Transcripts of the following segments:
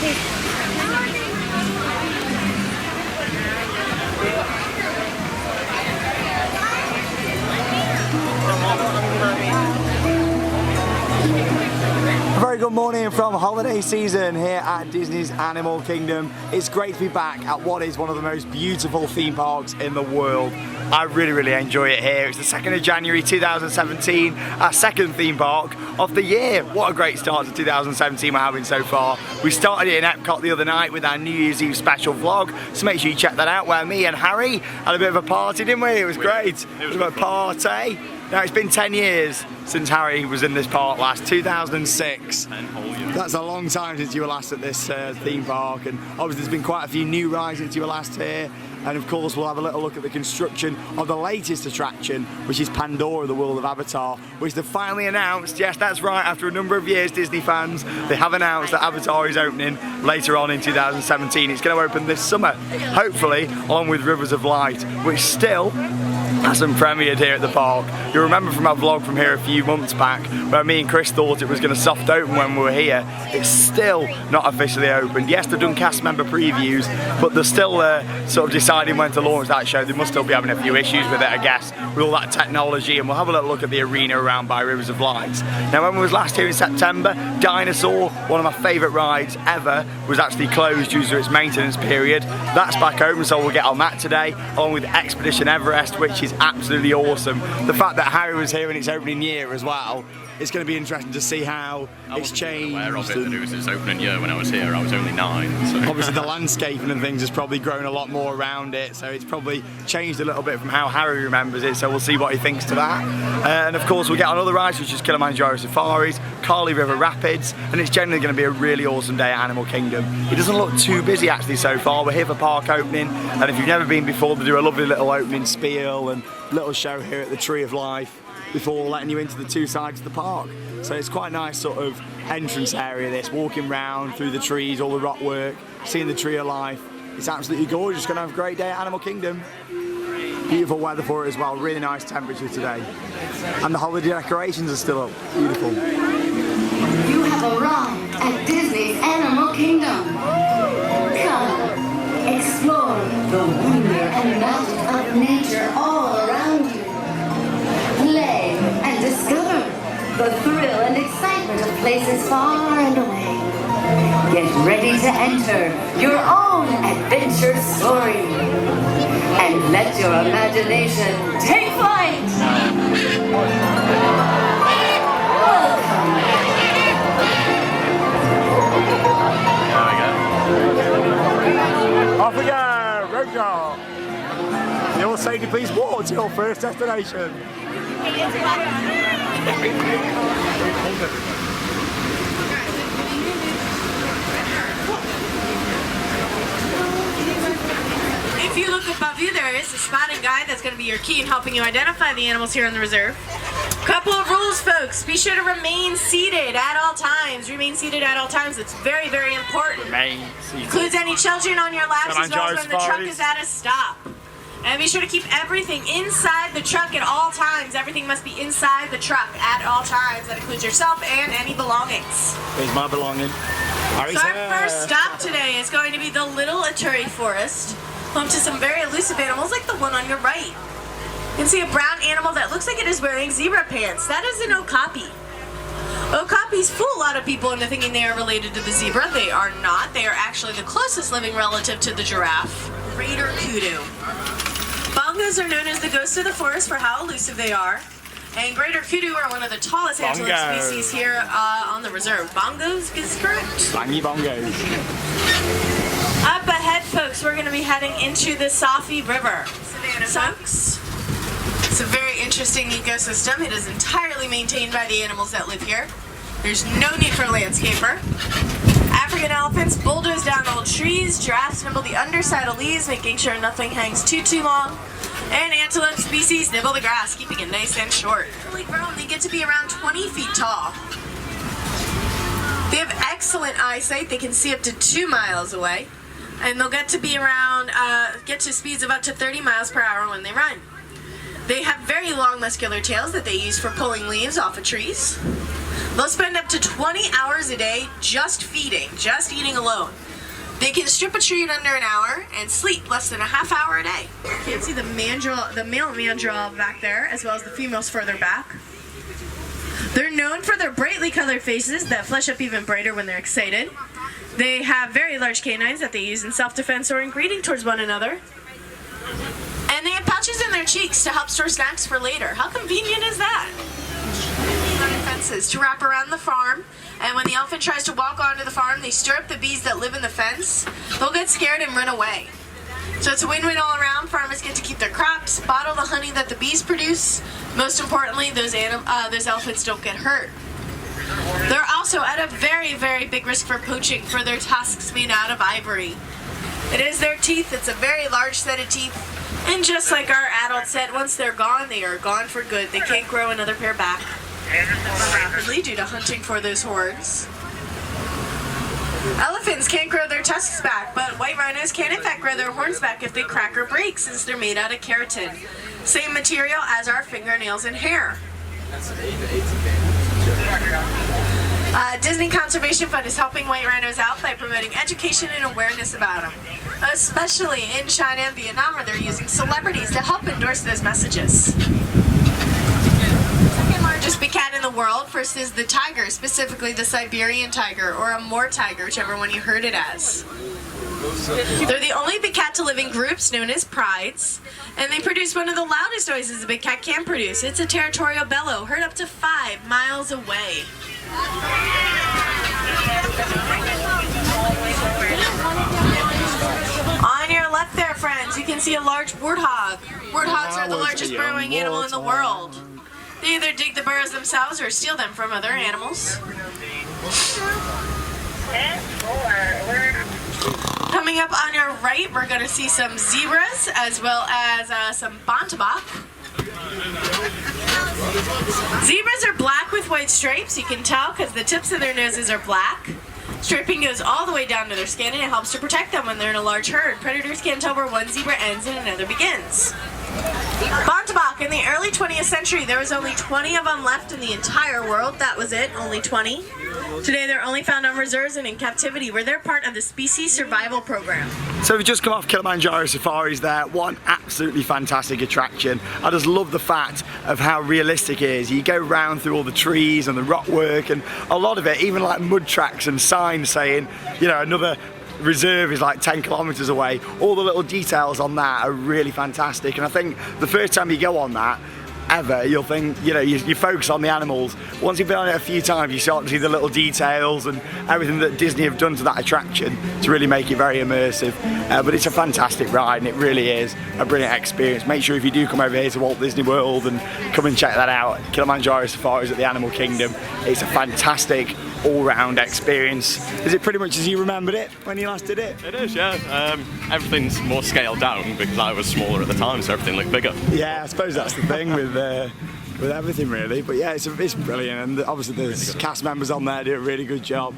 A very good morning from holiday season here at Disney's Animal Kingdom. It's great to be back at what is one of the most beautiful theme parks in the world. I really enjoy it here. It's the 2nd of January 2017, our second theme park of the year. What a great start to 2017 we're having so far. We started it in Epcot the other night with our New Year's Eve special vlog, so make sure you check that out, where me and Harry had a bit of a party, didn't we? It was great. It was a party. Now, it's been 10 years since Harry was in this park last, 2006. 10 whole years. That's a long time since you were last at this theme park, and obviously there's been quite a few new rides since you were last here. And of course we'll have a little look at the construction of the latest attraction, which is Pandora, the World of Avatar, which they've finally announced. Yes, that's right, after a number of years, Disney fans, they have announced that Avatar is opening later on in 2017. It's going to open this summer, hopefully, along with Rivers of Light, which still hasn't premiered here at the park. You'll remember from our vlog from here a few months back where me and Chris thought it was going to soft open when we were here. It's still not officially opened. Yes, they've done cast member previews, but they're still sort of deciding when to launch that show. They must still be having a few issues with it, I guess, with all that technology, and we'll have a little look at the arena around by Rivers of Light. Now, when we was last here in September, Dinosaur, one of my favourite rides ever, was actually closed due to its maintenance period. That's back open, so we'll get on that today, along with Expedition Everest, which is absolutely awesome. The fact that Harry was here in its opening year as well, it's going to be interesting to see how it's changed. I wasn't aware of it, that it was its opening year when I was here. I was only 9. So. Obviously the landscaping and things has probably grown a lot more around it, so it's probably changed a little bit from how Harry remembers it, so we'll see what he thinks to that. And of course we'll get on other rides, which is Kilimanjaro Safaris, Kali River Rapids, and it's generally going to be a really awesome day at Animal Kingdom. It doesn't look too busy actually so far. We're here for park opening, and if you've never been before, they do a lovely little opening spiel and little show here at the Tree of Life before letting you into the two sides of the park. So it's quite a nice sort of entrance area, this, walking round through the trees, all the rock work, seeing the Tree of Life. It's absolutely gorgeous. Gonna have a great day at Animal Kingdom. Beautiful weather for it as well, really nice temperature today. And the holiday decorations are still up, beautiful. You have arrived at Disney's Animal Kingdom. Come, explore the wonder and magic of nature all around you. Play and discover the thrill and excitement of places far and away. Get ready to enter your own adventure story. And let your imagination take flight. Off we go, road car. Your safety, please walk to your first destination. If you look above you, there is a spotting guide that's going to be your key in helping you identify the animals here in the reserve. Couple of rules, folks. Be sure to remain seated at all times. Remain seated at all times. It's very important. Remain seated. Includes any children on your laps as well as when the truck is at a stop. And be sure to keep everything inside the truck at all times. Everything must be inside the truck at all times. That includes yourself and any belongings. There's my belonging. So our first stop today is going to be the Little Aturi Forest, home to some very elusive animals like the one on your right. You can see a brown animal that looks like it is wearing zebra pants. That is an okapi. Okapis fool a lot of people into thinking they are related to the zebra. They are not. They are actually the closest living relative to the giraffe, greater kudu. Bongos are known as the ghosts of the forest for how elusive they are. And greater kudu are one of the tallest antelope species here on the reserve. Bongos is correct. Bangy bongos. Up ahead, folks, we're going to be heading into the Safi River. Savannah, folks. It's a very interesting ecosystem. It is entirely maintained by the animals that live here. There's no need for a landscaper. African elephants bulldoze down old trees. Giraffes nibble the underside of leaves, making sure nothing hangs too long. And antelope species nibble the grass, keeping it nice and short. Fully grown, they get to be around 20 feet tall. They have excellent eyesight. They can see up to 2 miles away. And they'll get to be around, get to speeds of up to 30 miles per hour when they run. They have very long muscular tails that they use for pulling leaves off of trees. They'll spend up to 20 hours a day just feeding, just eating alone. They can strip a tree in under an hour and sleep less than a half hour a day. You can see the male mandrill back there, as well as the females further back. They're known for their brightly colored faces that flush up even brighter when they're excited. They have very large canines that they use in self-defense or in greeting towards one another. And they have pouches in their cheeks to help store snacks for later. How convenient is that? Fences to wrap around the farm, and when the elephant tries to walk onto the farm, they stir up the bees that live in the fence. They'll get scared and run away. So it's a win-win all around. Farmers get to keep their crops, bottle the honey that the bees produce. Most importantly, those elephants don't get hurt. They're also at a very, very big risk for poaching for their tusks made out of ivory. It is their teeth. It's a very large set of teeth. And just like our adult set, once they're gone, they are gone for good. They can't grow another pair back rapidly due to hunting for those hordes. Elephants can't grow their tusks back, but white rhinos can in fact grow their horns back if they crack or break, since they're made out of keratin. Same material as our fingernails and hair. Disney Conservation Fund is helping white rhinos out by promoting education and awareness about them, especially in China and Vietnam, where they're using celebrities to help endorse those messages. Second largest big cat in the world. First is the tiger, specifically the Siberian tiger, or a moor tiger, whichever one you heard it as. They're the only big cat to live in groups known as prides, and they produce one of the loudest noises a big cat can produce. It's a territorial bellow, heard up to 5 miles away. On your left there, friends, you can see a large warthog. Warthogs are the largest burrowing animal in the world. They either dig the burrows themselves or steal them from other animals. Coming up on your right, we're going to see some zebras as well as some bontebok. Zebras are black with white stripes. You can tell because the tips of their noses are black. Striping goes all the way down to their skin, and it helps to protect them when they're in a large herd. Predators can't tell where one zebra ends and another begins. Bontebok, in the early 20th century, there was only 20 of them left in the entire world. That was it, only 20. Today they're only found on reserves and in captivity, where they're part of the species survival program. So we've just come off Kilimanjaro Safaris there. One absolutely fantastic attraction. I just love the fact of how realistic it is. You go round through all the trees and the rock work, and a lot of it, even like mud tracks and signs saying, you know, another reserve is like 10 kilometers away. All the little details on that are really fantastic, and I think the first time you go on that ever, you'll think, you know, you focus on the animals. Once you've been on it a few times, you start to see the little details and everything that Disney have done to that attraction to really make it very immersive. But it's a fantastic ride, and it really is a brilliant experience. Make sure if you do come over here to Walt Disney World and come and check that out, Kilimanjaro Safaris at the Animal Kingdom. It's a fantastic all-round experience. Is it pretty much as you remembered it when you last did it? It is, yeah. Everything's more scaled down because I was smaller at the time, so everything looked bigger. Yeah, I suppose that's the thing with everything really. But yeah, it's brilliant, and obviously there's cast members on there do a really good job.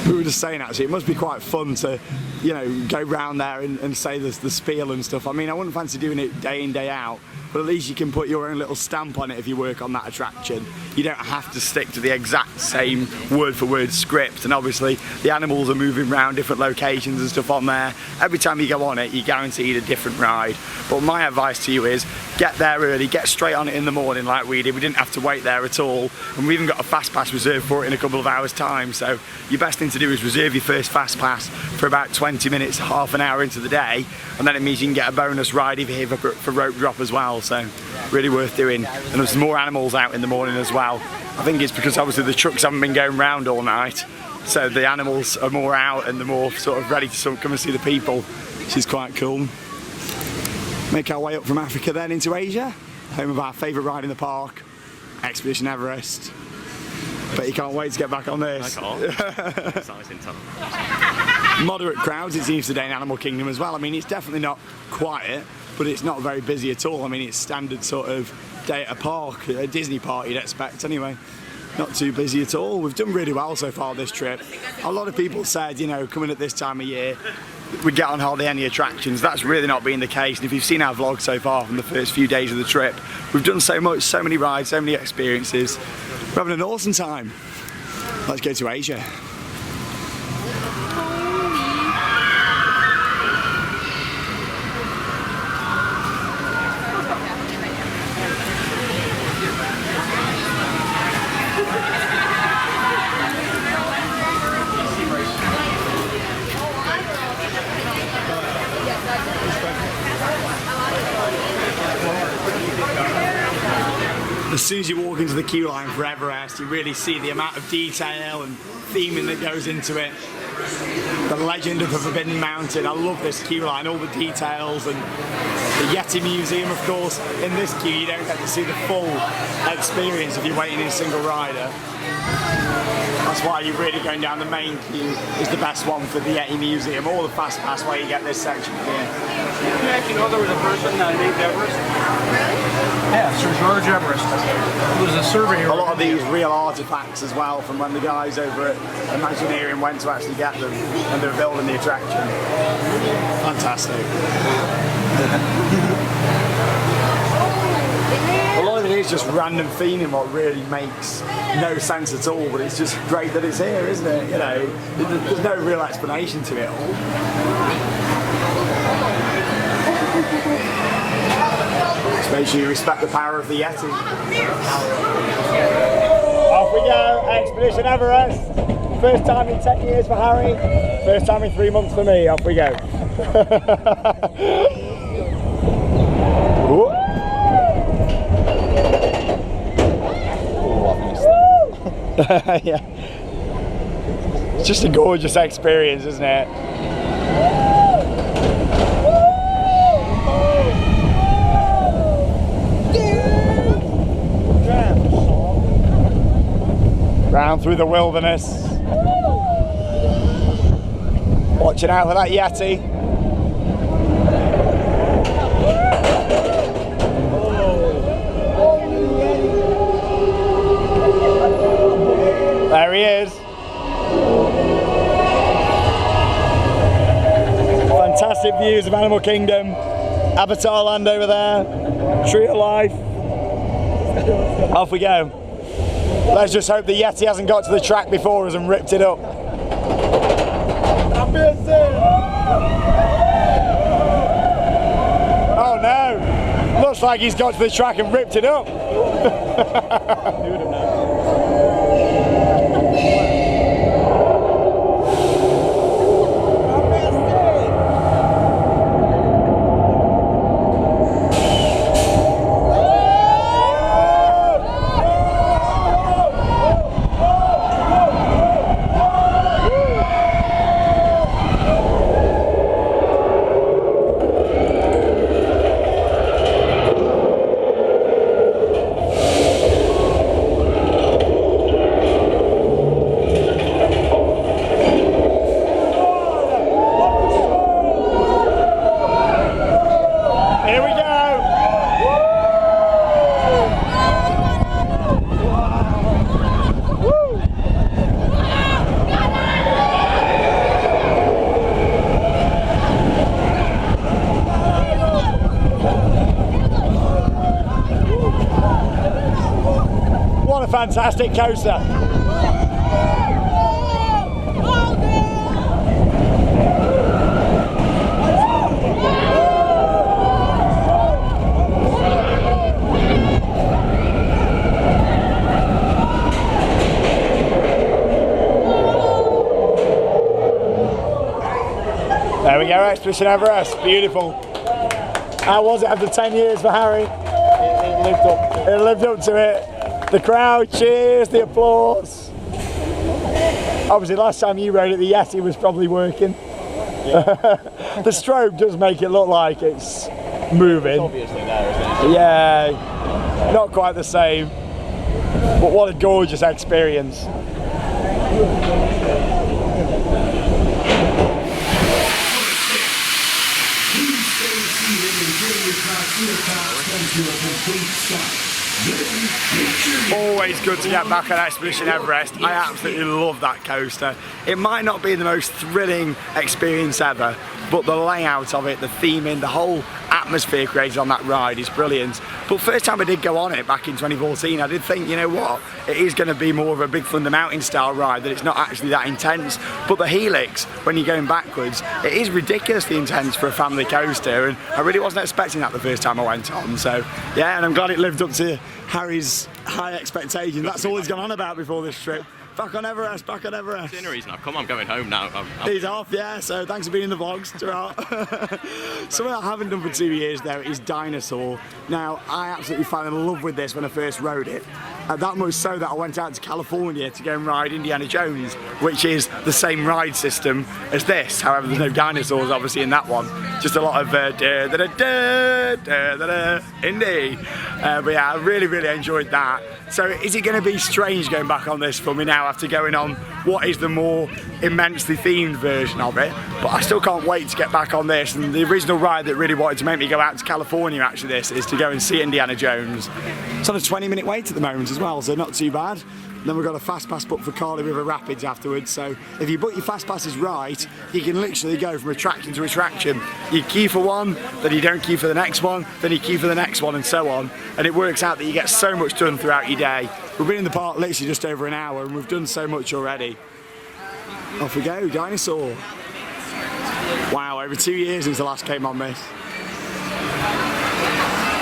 We were just saying actually, it must be quite fun to, you know, go round there and say the spiel and stuff. I mean, I wouldn't fancy doing it day in, day out, but at least you can put your own little stamp on it if you work on that attraction. You don't have to stick to the exact same word for word script, and obviously the animals are moving around different locations and stuff on there. Every time you go on it, you're guaranteed a different ride. But my advice to you is get there early, get straight on it in the morning like we did. We didn't have to wait there at all, and we even got a fast pass reserved for it in a couple of hours time. So your best thing to do is reserve your first fast pass for about 20 minutes, half an hour into the day, and then it means you can get a bonus ride if you're here for rope drop as well. So really worth doing. And there's more animals out in the morning as well. I think it's because obviously the trucks haven't been going round all night, so the animals are more out and they're more sort of ready to come and see the people, which is quite cool. Make our way up from Africa then into Asia, home of our favourite ride in the park, Expedition Everest. But you can't wait to get back on this. I can't. Exciting time. Moderate crowds it seems today in Animal Kingdom as well. I mean, it's definitely not quiet, but it's not very busy at all. I mean, it's standard sort of day at a park, a Disney park you'd expect anyway. Not too busy at all. We've done really well so far this trip. A lot of people said, you know, coming at this time of year, we get on hardly any attractions. That's really not been the case, and if you've seen our vlog so far from the first few days of the trip, we've done so much, so many rides, so many experiences. We're having an awesome time. Let's go to Asia. As soon as you walk into the queue line for Everest, you really see the amount of detail and theming that goes into it. The legend of the Forbidden Mountain. I love this queue line, all the details, and the Yeti Museum, of course. In this queue, you don't get to see the full experience if you're waiting in a single rider. That's why you're really going down the main queue is the best one for the Yeti Museum, or the fast pass where you get this section here. Did you actually know there was a person named Everest? Yeah, Sir George Everest. He was a surveyor. A lot of these real artifacts as well from when the guys over at Imagineering went to actually get them when they were building the attraction. Fantastic. A lot of it is just random theming, what really makes no sense at all, but it's just great that it's here, isn't it? You know, there's no real explanation to it all. Just make sure you respect the power of the Yeti. Off we go, Expedition Everest. First time in 10 years for Harry, first time in 3 months for me. Off we go. Yeah. It's just a gorgeous experience, isn't it? Round through the wilderness. Watching out for that Yeti. There he is. Fantastic views of Animal Kingdom. Avatar Land over there. Tree of Life. Off we go. Let's just hope the Yeti hasn't got to the track before us and ripped it up. Oh no! Looks like he's got to the track and ripped it up. What a fantastic coaster. There we go, Expedition Everest, beautiful. How was it after 10 years for Harry? It lived up. It lived up to it. The crowd cheers, the applause. Obviously last time you rode it, the Yeti was probably working. Yeah. The strobe does make it look like it's moving. It's obviously there, isn't it? Yeah, not quite the same. But what a gorgeous experience. Always good to get back on Expedition Everest. I absolutely love that coaster. It might not be the most thrilling experience ever, but the layout of it, the theming, the whole atmosphere created on that ride is brilliant. But first time I did go on it back in 2014, I did think, you know what, it is going to be more of a Big Thunder Mountain style ride, that it's not actually that intense. But the helix, when you're going backwards, it is ridiculously intense for a family coaster, and I really wasn't expecting that the first time I went on. So yeah, and I'm glad it lived up to Harry's high expectations. That's all he's gone on about before this trip. Back on Everest, back on Everest. That's the only reason I've come. I'm going home now. He's off, yeah, so thanks for being in the vlogs. Something I haven't done for 2 years though is Dinosaur. Now, I absolutely fell in love with this when I first rode it. That much so that I went out to California to go and ride Indiana Jones, which is the same ride system as this. However, there's no dinosaurs obviously in that one. Just a lot of Indy. But yeah, I really, really enjoyed that. So is it going to be strange going back on this for me now after going on what is the more immensely themed version of it? But I still can't wait to get back on this. And the original ride that really wanted to make me go out to California actually this is to go and see Indiana Jones. It's on a 20-minute wait at the moment as well, so not too bad. Then we've got a fast pass booked for Carly River Rapids afterwards, so if you book your fast passes right, you can literally go from attraction to attraction. You queue for one, then you don't queue for the next one, then you queue for the next one, and so on. And it works out that you get so much done throughout your day. We've been in the park literally just over an hour, and we've done so much already. Off we go, Dinosaur. Wow, over 2 years since I last came on this.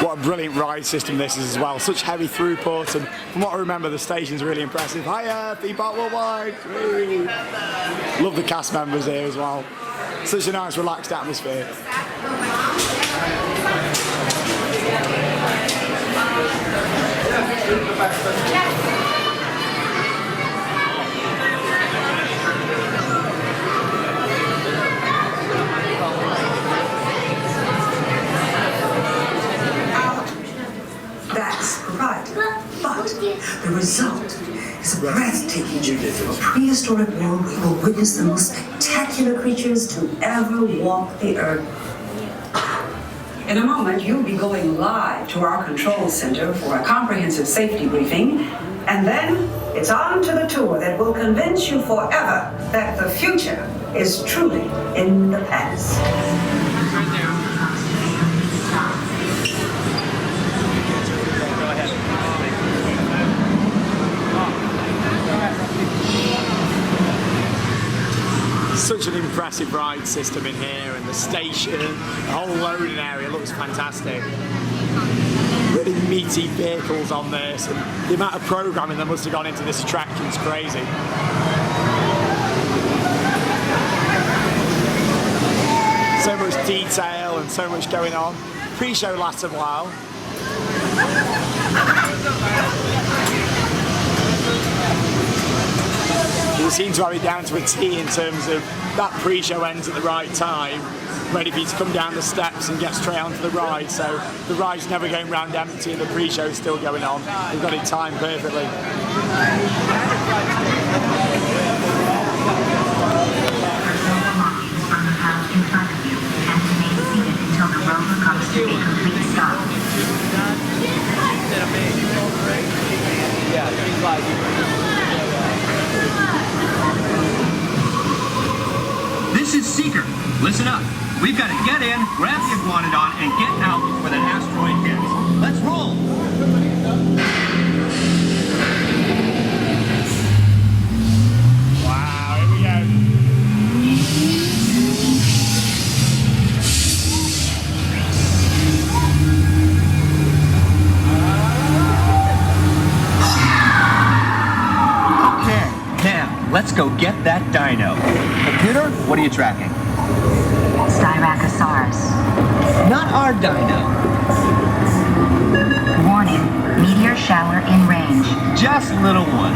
What a brilliant ride system this is as well. Such heavy throughput, and from what I remember, the station's really impressive. Hiya, theme park worldwide. Woo. Love the cast members here as well. Such a nice, relaxed atmosphere. That's right. But the result is a breathtaking journey through a prehistoric world where you will witness the most spectacular creatures to ever walk the earth. In a moment, you'll be going live to our control center for a comprehensive safety briefing, and then it's on to the tour that will convince you forever that the future is truly in the past. Such an impressive ride system in here, and the station, the whole loading area looks fantastic. Really meaty vehicles on this, and the amount of programming that must have gone into this attraction is crazy. So much detail and so much going on. Pre-show lasts a while. We seem to have it down to a T in terms of that pre-show ends at the right time, ready for you to come down the steps and get straight onto the ride. So the ride's never going round empty and the pre-show's still going on. We've got it timed perfectly. This is Seeker. Listen up. We've got to get in, grab the iguanodon, and get out before that asteroid hits. Let's roll! Wow, here we go. Okay, now, let's go get that dino. Computer, what are you tracking? Styracosaurus. Not our dino. Warning, meteor shower in range. Just little one.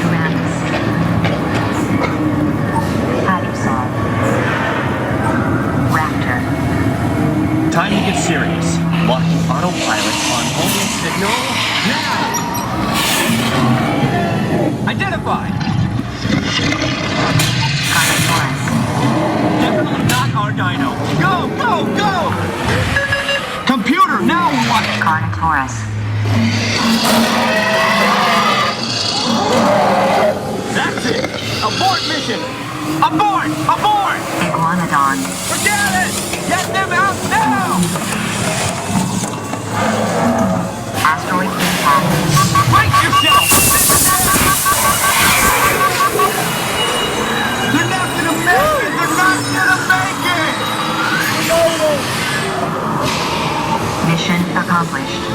Styracosaurus. Hadrosaur. Raptor. Time to get serious. Locking autopilot on homing signal now! Identified! Carnotaurus. Definitely not our dino. Go, go, go! Computer, now what? Carnotaurus. That's it! Abort mission! Aboard! Aboard! Iguanodon. Forget it! Get them out now! Asteroid impact. Brace yourself! They're not gonna make it! They're not gonna make it! Mission accomplished.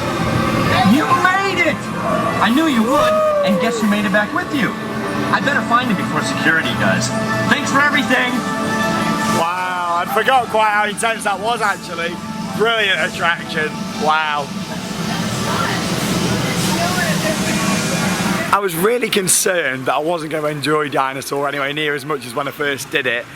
You made it! I knew you would, and guess who made it back with you? I better find it before security does. Thanks for everything! Wow, I forgot quite how intense that was actually. Brilliant attraction. Wow. I was really concerned that I wasn't going to enjoy Dinosaur anywhere near as much as when I first did it,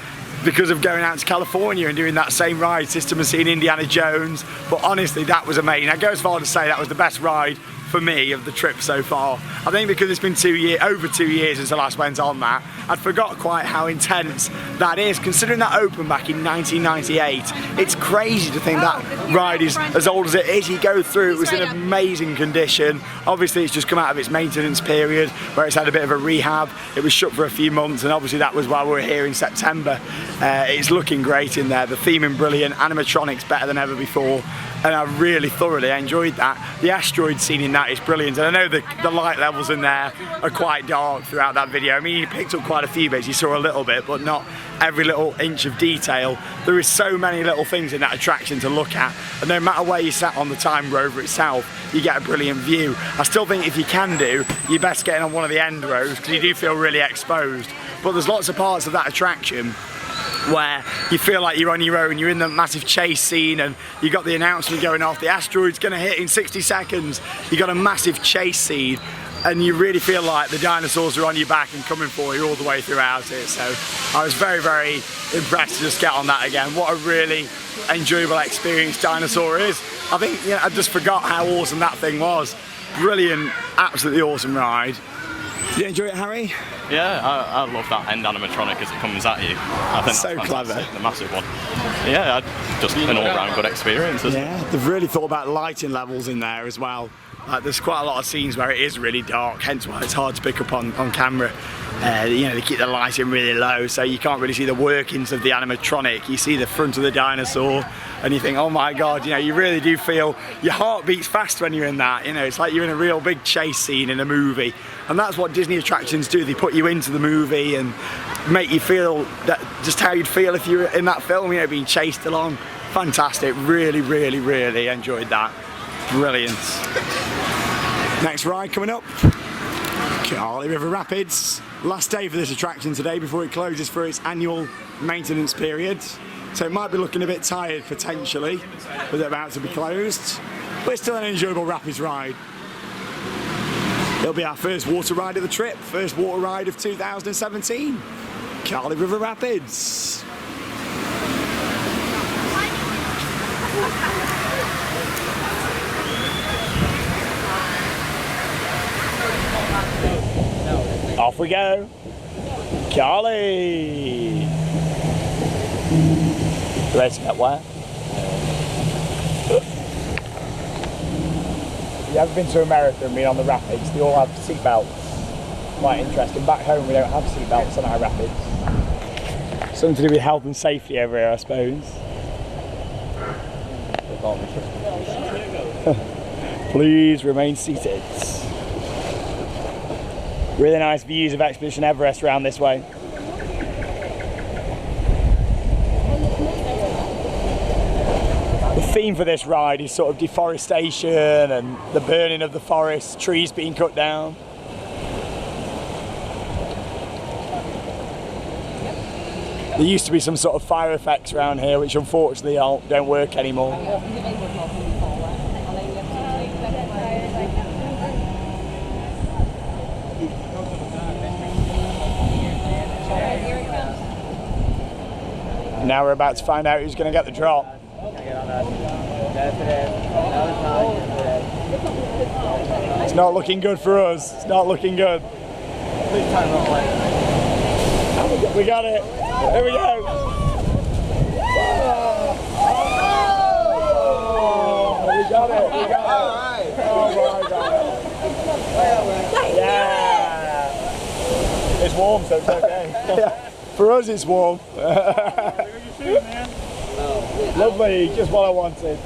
because of going out to California and doing that same ride system and seeing Indiana Jones. But honestly, that was amazing. I go as far to say that was the best ride for me of the trip so far. I think because it's been over 2 years since I last went on that, I'd forgot quite how intense that is. Considering that opened back in 1998, it's crazy to think that ride is as old as it is. You go through, it was in amazing condition. Obviously it's just come out of its maintenance period where it's had a bit of a rehab. It was shut for a few months, and obviously that was while we were here in September. It's looking great in there. The theming brilliant, animatronics better than ever before, and I really thoroughly enjoyed that. The asteroid scene in that is brilliant, and I know the light levels in there are quite dark throughout that video. I mean, you picked up quite a few bits, you saw a little bit, but not every little inch of detail. There is so many little things in that attraction to look at, and no matter where you sat on the Time Rover itself, you get a brilliant view. I still think if you can do, you're best getting on one of the end rows, because you do feel really exposed. But there's lots of parts of that attraction where you feel like you're on your own, you're in the massive chase scene and you got the announcement going off, the asteroid's going to hit in 60 seconds, you got a massive chase scene, and you really feel like the dinosaurs are on your back and coming for you all the way throughout it. So I was very, very impressed to just get on that again. What a really enjoyable experience Dinosaur is. I think, you know, I just forgot how awesome that thing was. Brilliant, absolutely awesome ride. Did you enjoy it, Harry? Yeah, I love that end animatronic as it comes at you. I think So that's clever. fantastic, the massive one. Yeah, just an all-round good experience. Yeah, they've really thought about lighting levels in there as well. There's quite a lot of scenes where it is really dark, hence why it's hard to pick up on camera. You know, they keep the lighting really low, so you can't really see the workings of the animatronic. You see the front of the dinosaur, and you think, oh my God, you know, you really do feel your heart beats fast when you're in that. You know, it's like you're in a real big chase scene in a movie, and that's what Disney attractions do. They put you into the movie and make you feel that just how you'd feel if you were in that film, you know, being chased along. Fantastic, really, really, really enjoyed that. Brilliant. Next ride coming up, Carly River Rapids. Last day for this attraction today before it closes for its annual maintenance period. So it might be looking a bit tired potentially with it about to be closed, but it's still an enjoyable rapids ride. It'll be our first water ride of the trip, first water ride of 2017. Carly River Rapids. Off we go. Carly. Ready to get wet? If you ever been to America and been on the rapids, they all have seatbelts. Quite interesting. Back home we don't have seatbelts on our rapids. Something to do with health and safety over here, I suppose. Please remain seated. Really nice views of Expedition Everest around this way. The theme for this ride is sort of deforestation and the burning of the forest, trees being cut down. There used to be some sort of fire effects around here which unfortunately don't work anymore. Now we're about to find out who's going to get the drop. It's not looking good for us. It's not looking good. We got it. There we go. Oh, we got it. We got it. Oh my God. Yeah. It's warm, so it's okay. For us, it's warm. Lovely, just what I wanted.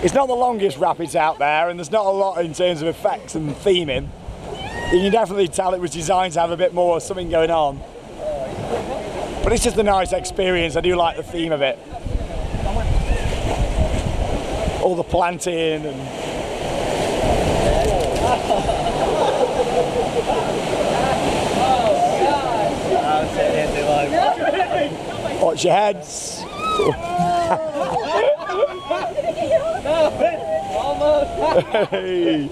It's not the longest rapids out there, and there's not a lot in terms of effects and theming. You can definitely tell it was designed to have a bit more something going on. But it's just a nice experience. I do like the theme of it. All the planting and... Watch your heads. Hey,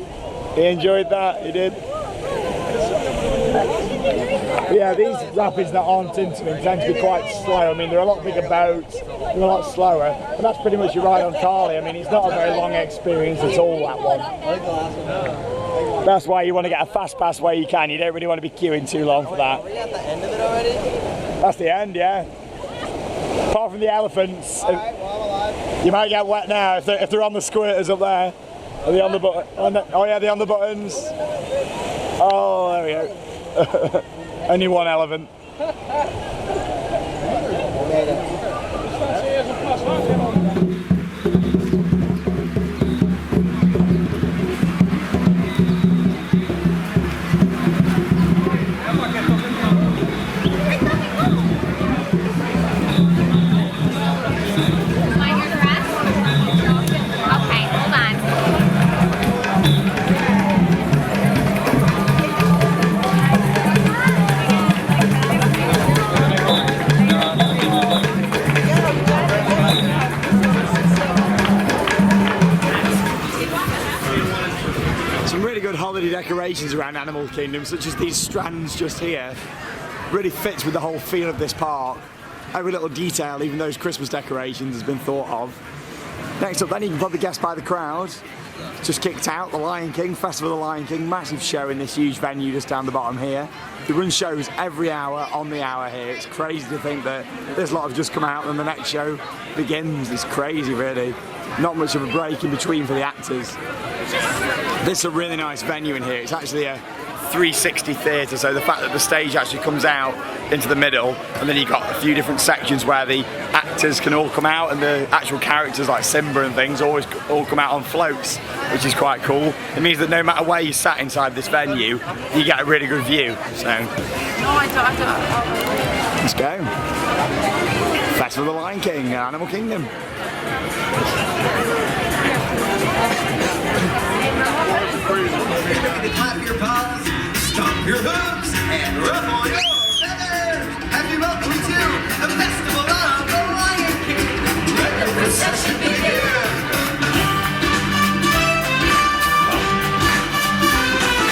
he enjoyed that, he did. Yeah, these rapids that aren't intimate tend to be quite slow. I mean, they're a lot bigger boats, they're a lot slower, and that's pretty much your ride on Carly. I mean, it's not a very long experience at all, that one. That's why you want to get a fast pass where you can. You don't really want to be queuing too long for that. Are we at the end of it already? That's the end, yeah. Apart from the elephants, Alright, well, I'm alive. you might get wet now if they're on the squirters up there. Are they on the button? Oh yeah, they're on the buttons. Oh, there we go. Only one elephant. Holiday decorations around Animal Kingdom, such as these strands just here, really fits with the whole feel of this park. Every little detail, even those Christmas decorations, has been thought of. Next up then, you can probably guess by the crowd, just kicked out, the Lion King, Festival of the Lion King, massive show in this huge venue just down the bottom here. They run shows every hour, on the hour here. It's crazy to think that this lot have just come out and the next show begins. It's crazy, really. Not much of a break in between for the actors. This is a really nice venue in here. It's actually a 360 theatre, so the fact that the stage actually comes out into the middle, and then you've got a few different sections where the actors can all come out, and the actual characters like Simba and things always all come out on floats, which is quite cool. It means that no matter where you sat inside this venue, you get a really good view. So let's go. Festival of the Lion King, Animal Kingdom. Clap your paws, stomp your hooves, and ruffle your feathers. Happy welcome to the Festival of the Lion King. Let the procession begin.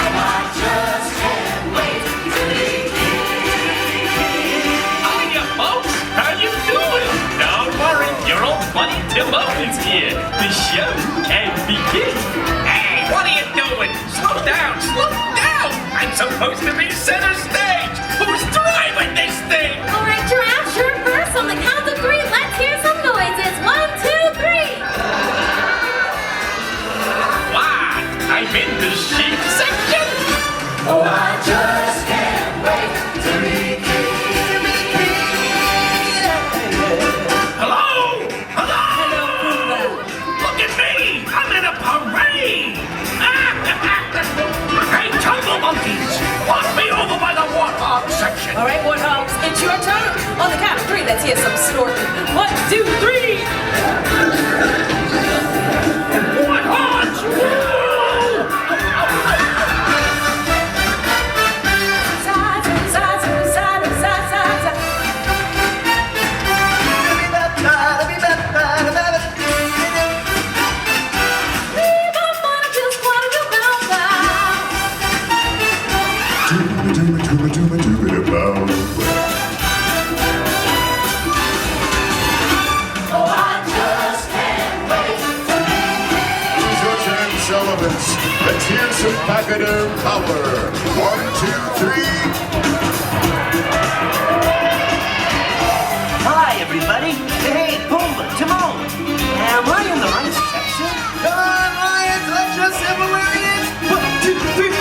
Oh, I just can't wait to be king. Hiya, folks. How you doing? Don't worry, your old buddy Timon's here. The show can begin. Hey, what are you doing? Slow down, slow down! I'm supposed to be center stage! Who's driving this thing? All right, Giraffe, you're first. On the count of three, let's hear some noises. 1, 2, 3. Wow, I'm in the sheep section? Oh, I just can't wait to be king. Hello? Hello? Look at me! I'm in a parade! Hey, jungle monkeys! Walk me over by the warthog section! All right, warthogs, it's your turn. On the count of three, let's hear some snorting. 1, 2, 3. Warthogs! Let's hear some Pachyderm power. 1, 2, 3. Hi, everybody. Hey, Pumbaa, Timon. Am I in the right section? Come on, Lions, let's just see where he is. 1, 2, 3.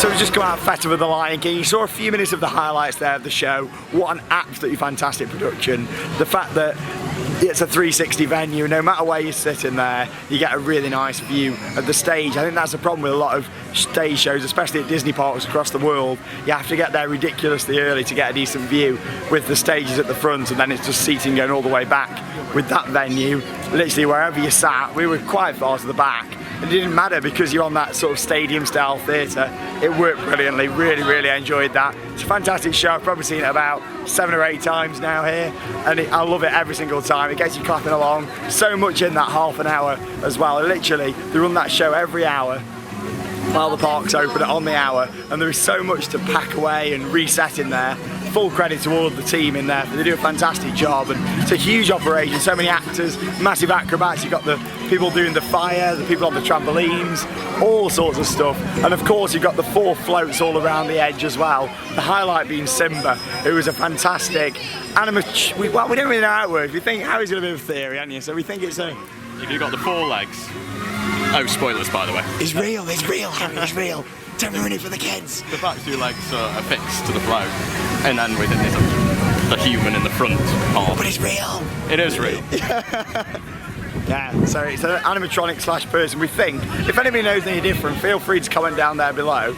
So we just come out of Festival of the Lion King. You saw a few minutes of the highlights there of the show. What an absolutely fantastic production. The fact that it's a 360 venue, no matter where you're sitting there, you get a really nice view of the stage. I think that's the problem with a lot of stage shows, especially at Disney parks across the world. You have to get there ridiculously early to get a decent view with the stages at the front, and then it's just seating going all the way back. With that venue, literally wherever you sat, we were quite far to the back. It didn't matter because you're on that sort of stadium style theatre. It worked brilliantly, really enjoyed that. It's a fantastic show. I've probably seen it about 7 or 8 times now here, and I love it every single time. It gets you clapping along. So much in that half an hour as well. Literally, they run that show every hour while the park's open on the hour, and there is so much to pack away and reset in there. Full credit to all of the team in there. They do a fantastic job, and it's a huge operation. So many actors, massive acrobats. You've got the people doing the fire, the people on the trampolines, all sorts of stuff. And of course, you've got the 4 floats all around the edge as well. The highlight being Simba, who was a fantastic animatronic. Well, we don't really know how it works. We think Harry's got a bit of theory, haven't you? So we think it's a. If you've got the 4 legs. Oh, spoilers, by the way. It's real, Harry, it's real. Don't ruin it for the kids. The back 2 legs are affixed to the float, and then within it, the human in the front part. But it's real. It is real. Yeah, so it's an animatronic / person. We think, if anybody knows any different, feel free to comment down there below.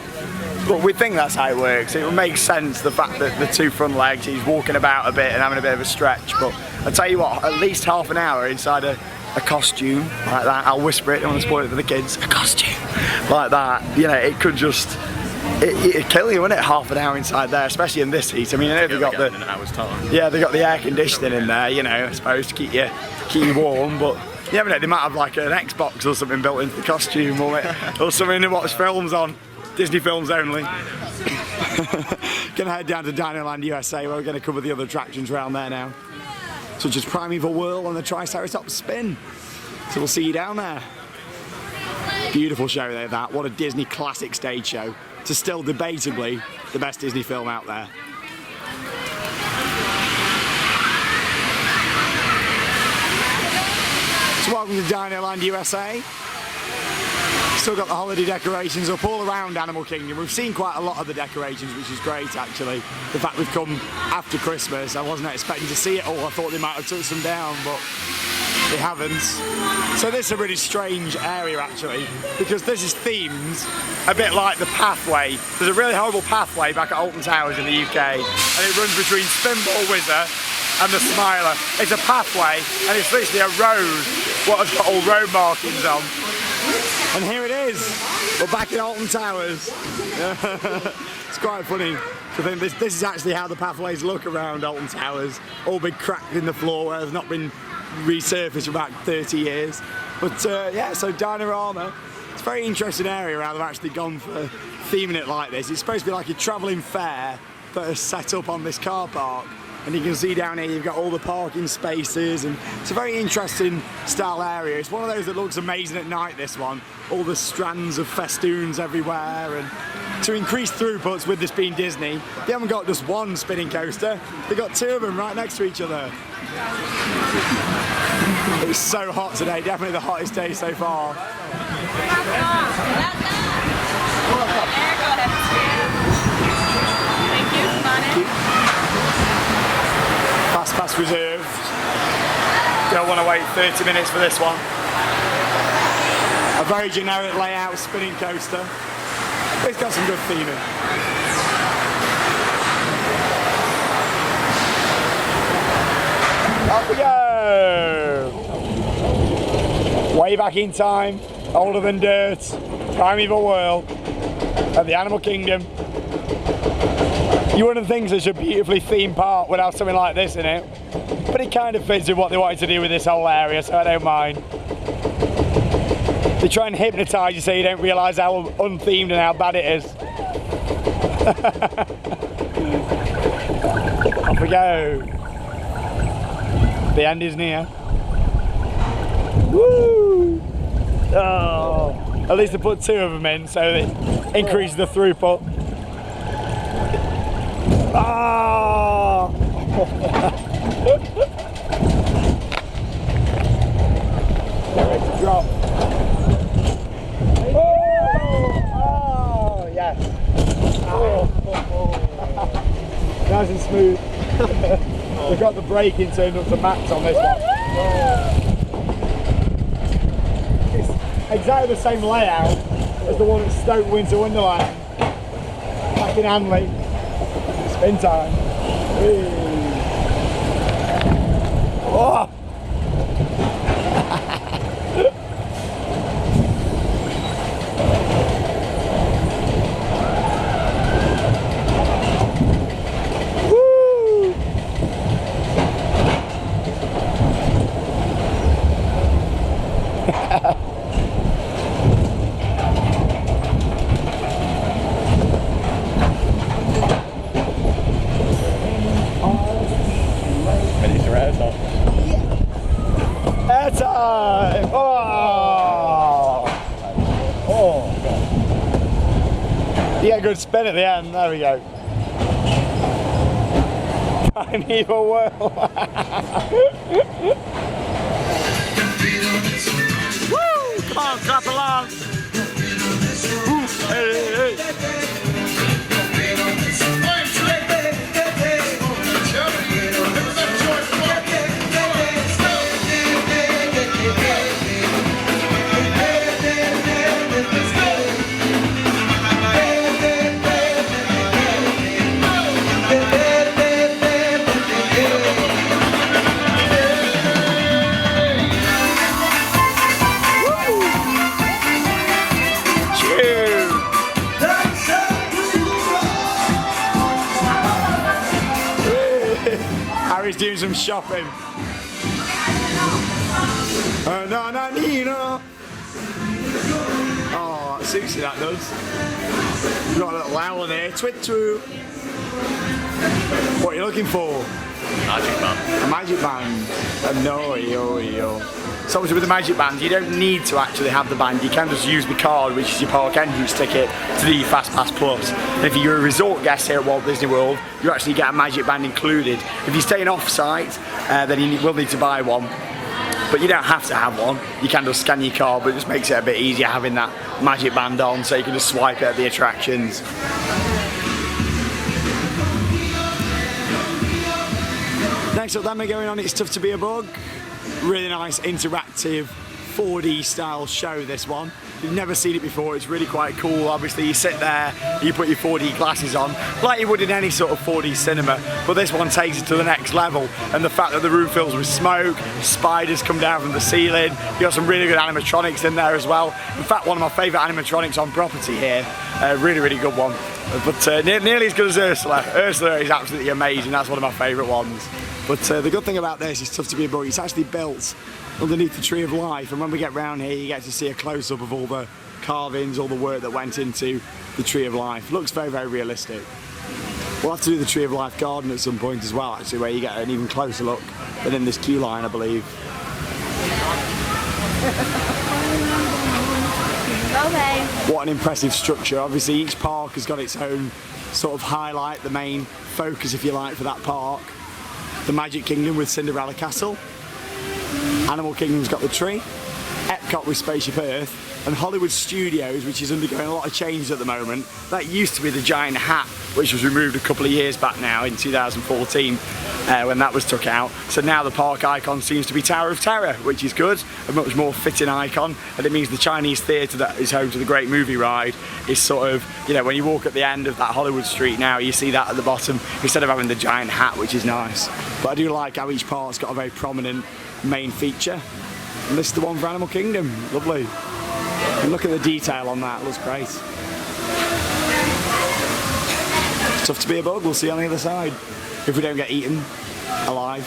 But we think that's how it works. It would make sense, the fact that the 2 front legs, he's walking about a bit and having a bit of a stretch. But I tell you what, at least half an hour inside a costume like that. I'll whisper it, don't want to spoil it for the kids. A costume like that, you know, it could just it'd kill you, wouldn't it? Half an hour inside there, especially in this heat. I mean, I know they've got the in an hour's time. Yeah, they've got the air conditioning in there, you know, I suppose to keep you warm, but you never know, they might have like an Xbox or something built into the costume, or something to watch films on. Disney films only. Gonna head down to Dinoland USA, where we're gonna cover the other attractions around there now, such as Primeval Whirl and the Triceratops Spin. So we'll see you down there. Beautiful show there, that. What a Disney classic stage show. It's still debatably the best Disney film out there. So welcome to Dinoland USA. Still got the holiday decorations up all around Animal Kingdom. We've seen quite a lot of the decorations, which is great actually. The fact we've come after Christmas, I wasn't expecting to see it all. I thought they might have touched them down, but they haven't. So this is a really strange area actually, because this is themed a bit like the pathway. There's a really horrible pathway back at Alton Towers in the UK, and it runs between Spinball Whizzer and the Smiler. It's a pathway, and it's literally a road, what has got all road markings on. And here it is. We're back in Alton Towers. It's quite funny to think this is actually how the pathways look around Alton Towers. All been cracked in the floor where they've not been resurfaced for about 30 years. But yeah, so Dinorama, it's a very interesting area how they've actually gone for theming it like this. It's supposed to be like a travelling fair that is set up on this car park. And you can see down here you've got all the parking spaces, and it's a very interesting style area. It's one of those that looks amazing at night, this one. All the strands of festoons everywhere, and to increase throughputs with this being Disney, they haven't got just one spinning coaster, they've got 2 of them right next to each other. It's so hot today, definitely the hottest day so far. Fast pass reserved. Don't want to wait 30 minutes for this one. A very generic layout spinning coaster. But it's got some good theming. Up we go! Way back in time, older than dirt, Primeval Whirl at the Animal Kingdom. You wouldn't think such a beautifully themed park would have something like this in it, but it kind of fits with what they wanted to do with this whole area, so I don't mind. They try and hypnotise you so you don't realise how unthemed and how bad it is. Off we go. The end is near. Woo! Oh, at least they put 2 of them in, so it increases the throughput. Ah! Drop. Oh, yes. smooth. We've got the braking turned up to max on this one. It's exactly the same layout as the one at Stoke Winter Wonderland. Back in Hanley. Spin time. Whee. Oh. Airtime! Oh! Oh! You get a good spin at the end, there we go. Primeval Whirl! Woo! Come on, clap along! Hey, hey, hey. Harry's doing some shopping. Oh, that suits you, that does. We've got a little owl in here. Twit-twoo. What are you looking for? Magic band. A magic band. No, yo. So obviously with the magic band, you don't need to actually have the band. You can just use the card, which is your park entrance ticket, to the Fast Pass Plus. And if you're a resort guest here at Walt Disney World, you actually get a magic band included. If you're staying off-site, then you will need to buy one. But you don't have to have one. You can just scan your card, but it just makes it a bit easier having that magic band on, so you can just swipe it at the attractions. Next up then we're going on It's Tough to Be a Bug. Really nice interactive 4D style show, this one. If you've never seen it before, it's really quite cool. Obviously you sit there, you put your 4D glasses on, like you would in any sort of 4D cinema, but this one takes it to the next level. And the fact that the room fills with smoke, spiders come down from the ceiling, you got some really good animatronics in there as well. In fact, one of my favourite animatronics on property here, really good one. But nearly as good as Ursula. Ursula is absolutely amazing, that's one of my favourite ones. But the good thing about this is Tough to Be a Bug. It's actually built underneath the Tree of Life, and when we get round here you get to see a close-up of all the carvings, all the work that went into the Tree of Life. Looks very realistic. We'll have to do the Tree of Life garden at some point as well, actually, where you get an even closer look than in this queue line, I believe. Okay. What an impressive structure. Obviously each park has got its own sort of highlight, the main focus, if you like, for that park. The Magic Kingdom with Cinderella Castle, Animal Kingdom's got the tree, Epcot with Spaceship Earth, and Hollywood Studios, which is undergoing a lot of changes at the moment. That used to be the giant hat, which was removed a couple of years back now in 2014 when that was took out. So now the park icon seems to be Tower of Terror, which is good, a much more fitting icon, and it means the Chinese theatre that is home to the Great Movie Ride is sort of, you know, when you walk at the end of that Hollywood Street now, you see that at the bottom instead of having the giant hat, which is nice. But I do like how each park's got a very prominent main feature. And this is the one for Animal Kingdom. Lovely. And look at the detail on that, it looks great. It's tough to be a bug, we'll see on the other side. If we don't get eaten alive.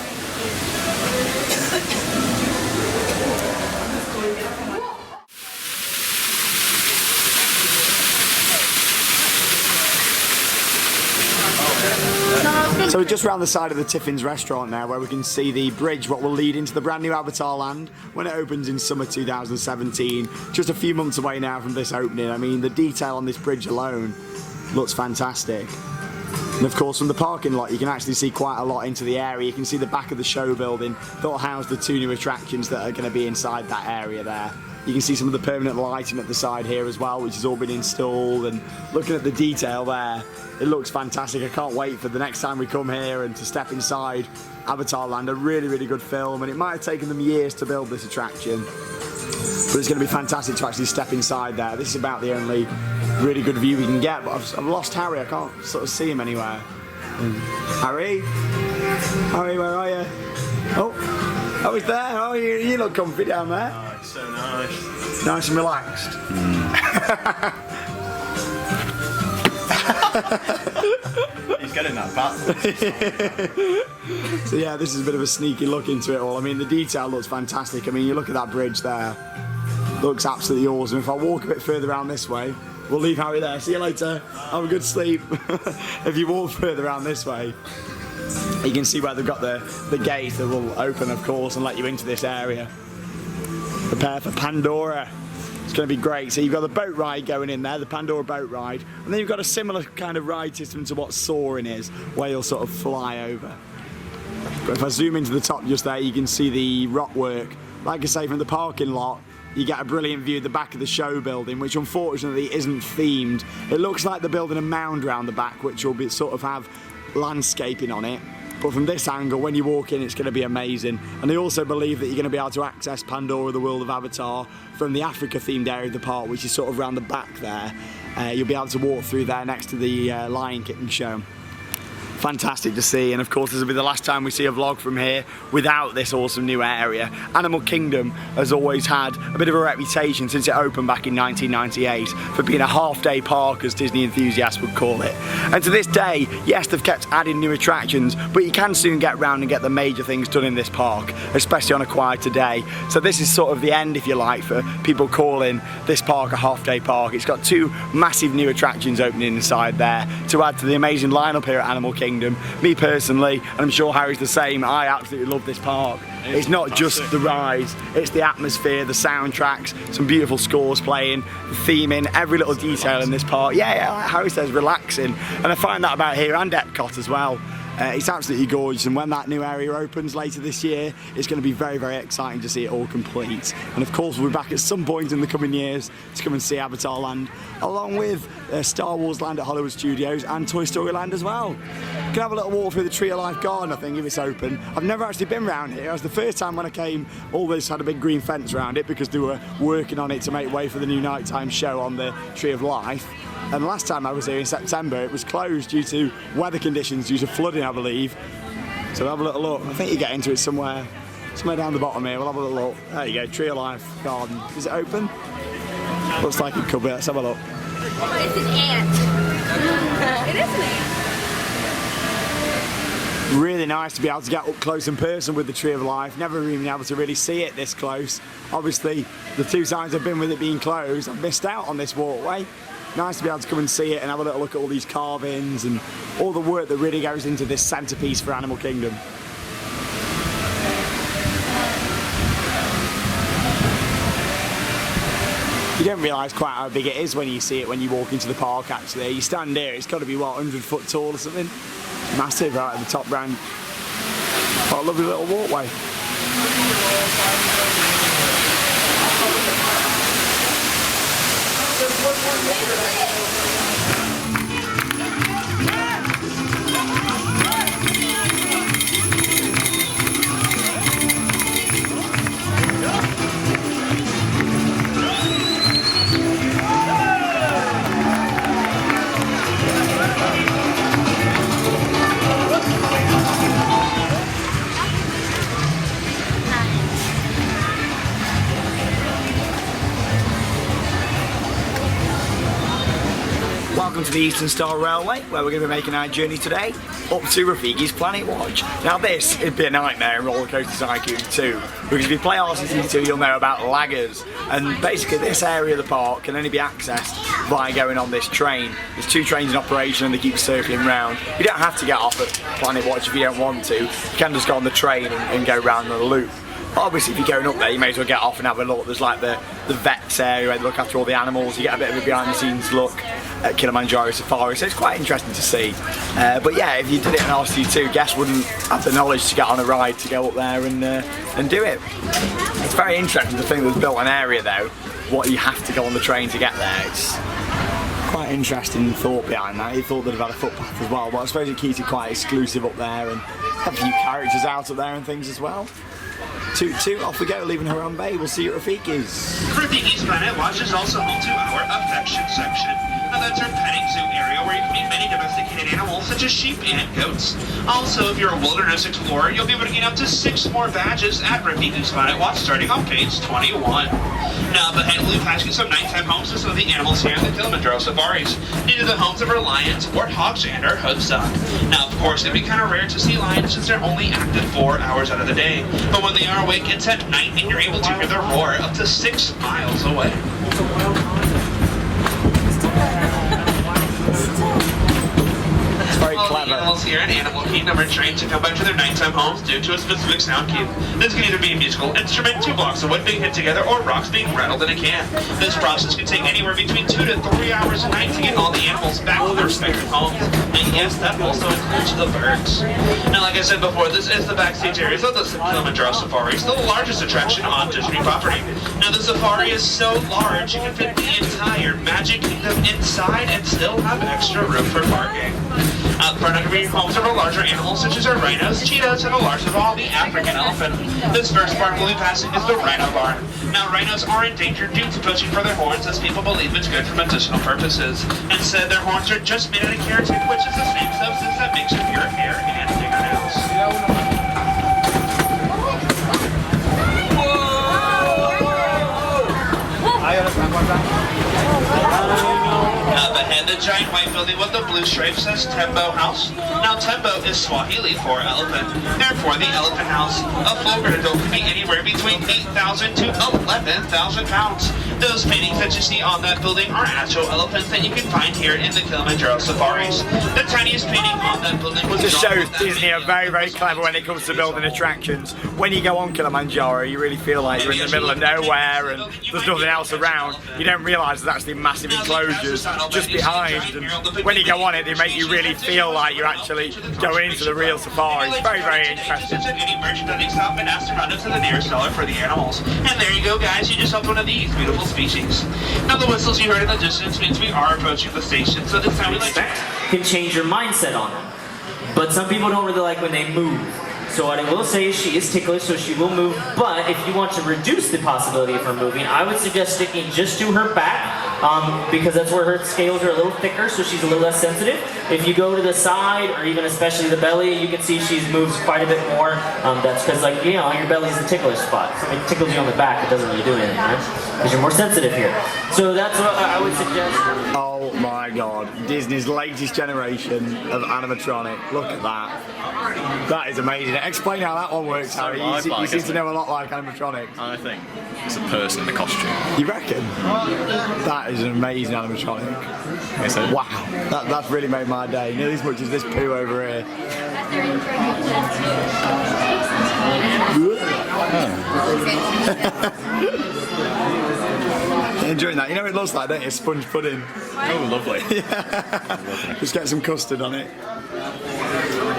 So we're just around the side of the Tiffin's restaurant now, where we can see the bridge, what will lead into the brand new Avatar Land when it opens in summer 2017. Just a few months away now from this opening. I mean, the detail on this bridge alone looks fantastic. And of course from the parking lot you can actually see quite a lot into the area. You can see the back of the show building that'll house the two new attractions that are going to be inside that area there. You can see some of the permanent lighting at the side here as well, which has all been installed, and looking at the detail there, it looks fantastic. I can't wait for the next time we come here and to step inside Avatar Land. A really, really good film, and it might have taken them years to build this attraction, but it's going to be fantastic to actually step inside there. This is about the only really good view we can get, but I've lost Harry. I can't sort of see him anywhere. Harry? Harry, where are you? Oh, he's there. Oh, you look comfy down there. Oh, it's so nice. Nice and relaxed. He's getting that back. So yeah, this is a bit of a sneaky look into it all. I mean, the detail looks fantastic. I mean, you look at that bridge there. Looks absolutely awesome. If I walk a bit further around this way, we'll leave Harry there. See you later. Have a good sleep. If you walk further around this way, you can see where they've got the gate that will open, of course, and let you into this area. Prepare for Pandora. It's going to be great. So you've got the boat ride going in there, the Pandora boat ride, and then you've got a similar kind of ride system to what Soaring is, where you'll sort of fly over. But if I zoom into the top just there, you can see the rock work. Like I say, from the parking lot, you get a brilliant view of the back of the show building, which unfortunately isn't themed. It looks like they're building a mound around the back, which will be sort of have landscaping on it. But from this angle, when you walk in, it's going to be amazing. And they also believe that you're going to be able to access Pandora, the world of Avatar, from the Africa-themed area of the park, which is sort of around the back there. You'll be able to walk through there next to the Lion King show. Fantastic to see, and of course this will be the last time we see a vlog from here without this awesome new area. Animal Kingdom has always had a bit of a reputation since it opened back in 1998 for being a half-day park, as Disney enthusiasts would call it. And to this day, yes, they've kept adding new attractions, but you can soon get around and get the major things done in this park, especially on a quieter day. So this is sort of the end, if you like, for people calling this park a half-day park. It's got 2 massive new attractions opening inside there to add to the amazing lineup here at Animal Kingdom. Me personally, and I'm sure Harry's the same, I absolutely love this park. It's not just the rides, it's the atmosphere, the soundtracks, some beautiful scores playing, the theming, every little detail in this park. Yeah, like Harry says, relaxing. And I find that about here and Epcot as well. It's absolutely gorgeous, and when that new area opens later this year, it's going to be very, very exciting to see it all complete. And of course, we'll be back at some point in the coming years to come and see Avatar Land, along with Star Wars Land at Hollywood Studios and Toy Story Land as well. You can have a little walk through the Tree of Life garden, I think, if it's open. I've never actually been around here. It was the first time when I came, all this had a big green fence around it because they were working on it to make way for the new nighttime show on the Tree of Life. And last time I was here in September, it was closed due to weather conditions, due to flooding, I believe. So we'll have a little look. I think you get into it somewhere down the bottom here. We'll have a little look. There you go, Tree of Life garden. Is it open? Looks like it could be. Let's have a look. Oh, it's an ant. It is an ant. Really nice to be able to get up close and personal with the Tree of Life. Never even been able to really see it this close. Obviously, the 2 times I've been with it being closed, I've missed out on this walkway. Nice to be able to come and see it and have a little look at all these carvings and all the work that really goes into this centerpiece for Animal Kingdom. You don't realise quite how big it is when you see it when you walk into the park actually. You stand here, it's got to be what, 100 foot tall or something? Massive right at the top round. What a lovely little walkway. Welcome to the Eastern Star Railway, where we're going to be making our journey today up to Rafiki's Planet Watch. Now this would be a nightmare in Roller Coaster Tycoon 2, because if you play RCT2 you'll know about laggers, and basically this area of the park can only be accessed by going on this train. There's 2 trains in operation and they keep circling round. You don't have to get off at Planet Watch if you don't want to. You can just go on the train and go round the loop. Obviously, if you're going up there, you may as well get off and have a look. There's like the vets area where they look after all the animals. You get a bit of a behind-the-scenes look at Kilimanjaro Safari, so it's quite interesting to see. But yeah, if you did it in RC2, guests wouldn't have the knowledge to get on a ride to go up there and do it. It's very interesting to think they've built an area though, what you have to go on the train to get there. It's quite interesting thought behind that. He thought they'd have had a footpath as well, but I suppose it keeps it quite exclusive up there and have a few characters out up there and things as well. Toot toot, off we go, leaving Harambe Bay. We'll see you at Rafiki's. Rafiki's Planet Watch is also home to our affection section. Now that's our petting zoo area where you can meet many domesticated animals such as sheep and goats. Also, if you're a wilderness explorer, you'll be able to gain up to 6 more badges at Rafiki's Planet Watch starting on page 21. Now, but we'll be passing some nighttime homes to some of the animals here in the Kilimanjaro safaris. These are the homes of our lions, warthogs, and our hoodstock. Now, of course, it'd be kind of rare to see lions since they're only active 4 hours out of the day. But when they are awake, it's at night and you're able to hear their roar up to 6 miles away. Very all clever. The animals here in Animal Kingdom are trained to come back to their nighttime homes due to a specific sound cue. This can either be a musical instrument, 2 blocks of wood being hit together, or rocks being rattled in a can. This process can take anywhere between 2 to 3 hours a night to get all the animals back to their respective homes. And yes, that also includes the birds. Now, like I said before, this is the backstage areas of the Kilimanjaro Safari. It's the largest attraction on Disney property. Now, the safari is so large, you can fit the entire Magic Kingdom inside and still have extra room for parking. Out front are going to be homes of our larger animals such as our rhinos, cheetahs, and the largest of all, the African elephant. This first park we'll be passing is the Rhino Barn. Now, rhinos are endangered due to poaching for their horns, as people believe it's good for medicinal purposes. Instead, their horns are just made out of keratin, which is the same substance that makes up your hair and fingernails. Up ahead, the giant white building with the blue stripe says Tembo House. Now, Tembo is Swahili for elephant. Therefore, the elephant house, a full-grown adult can be anywhere between 8,000 to 11,000 pounds. Those paintings that you see on that building are actual elephants that you can find here in the Kilimanjaro safaris. The tiniest painting on that building was just shows Disney are very, very clever when it comes to building attractions. When you go on Kilimanjaro, you really feel like you're in the middle of nowhere and there's nothing else around. You don't realise there's actually massive enclosures just behind, and when you go on it, they make you really feel like you're actually going into the real safari. It's very, very interesting. Any merchandising stop and ask to run up to the nearest seller for the animals. And there you go, guys, you just helped one of these beautiful species. Now, the whistles you heard in the distance means we are approaching the station, so this time we like can change your mindset on them. But some people don't really like when they move. So what I will say is she is ticklish, so she will move, but if you want to reduce the possibility of her moving, I would suggest sticking just to her back, because that's where her scales are a little thicker, so she's a little less sensitive. If you go to the side, or even especially the belly, you can see she moves quite a bit more. That's because, like, you know, your belly is the ticklish spot. So it tickles you on the back, it doesn't really do anything, right? Because you're more sensitive here. So that's what I would suggest. Oh my god, Disney's latest generation of animatronic. Look at that. That is amazing. Explain how that one works, Harry. You seem to know a lot like animatronics. I think it's a person in a costume. You reckon? That is an amazing animatronic. Wow, that's really made my day. Nearly as much as this poo over here. Enjoying that. You know what it looks like, don't you? Sponge pudding. Oh, lovely. Yeah. Just get some custard on it.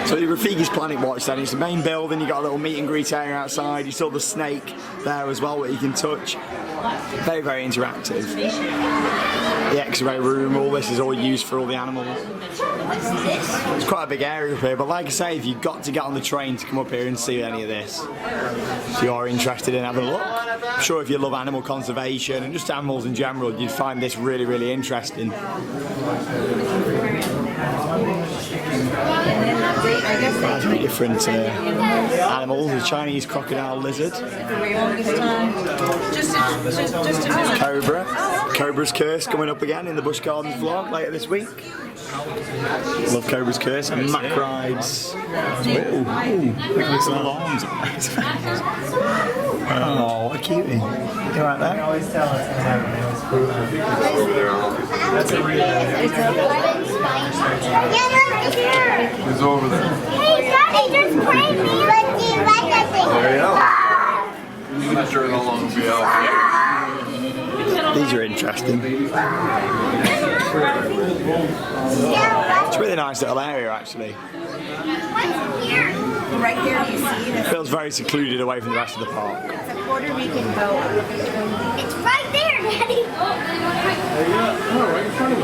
So your Rafiki's Planet Watch then, it's the main building, you got a little meet and greet area outside, you saw the snake there as well that you can touch. Very, very interactive. The X-ray room, all this is all used for all the animals. It's quite a big area up here, but like I say, if you've got to get on the train to come up here and see any of this, if you are interested in having a look, I'm sure if you love animal conservation and just animals in general, you'd find this really, really interesting. Quite a few different animals, the Chinese crocodile lizard, cobra, Cobra's Curse coming up again in the Busch Gardens vlog later this week. Love Cobra's Curse and Mack rides. Ooh, look at some alarms. Oh, what a cutie. You right there? Always tell us to have That's a real. It's over there. Hey, Daddy, there's crazy. Let's see, like that thing. There you go. I'm not sure how long it'll be out. These are interesting. It's a really nice little area, actually. Right there, you see. It feels very secluded away from the rest of the park. Puerto Rican boa. It's right there, Daddy. Right in front of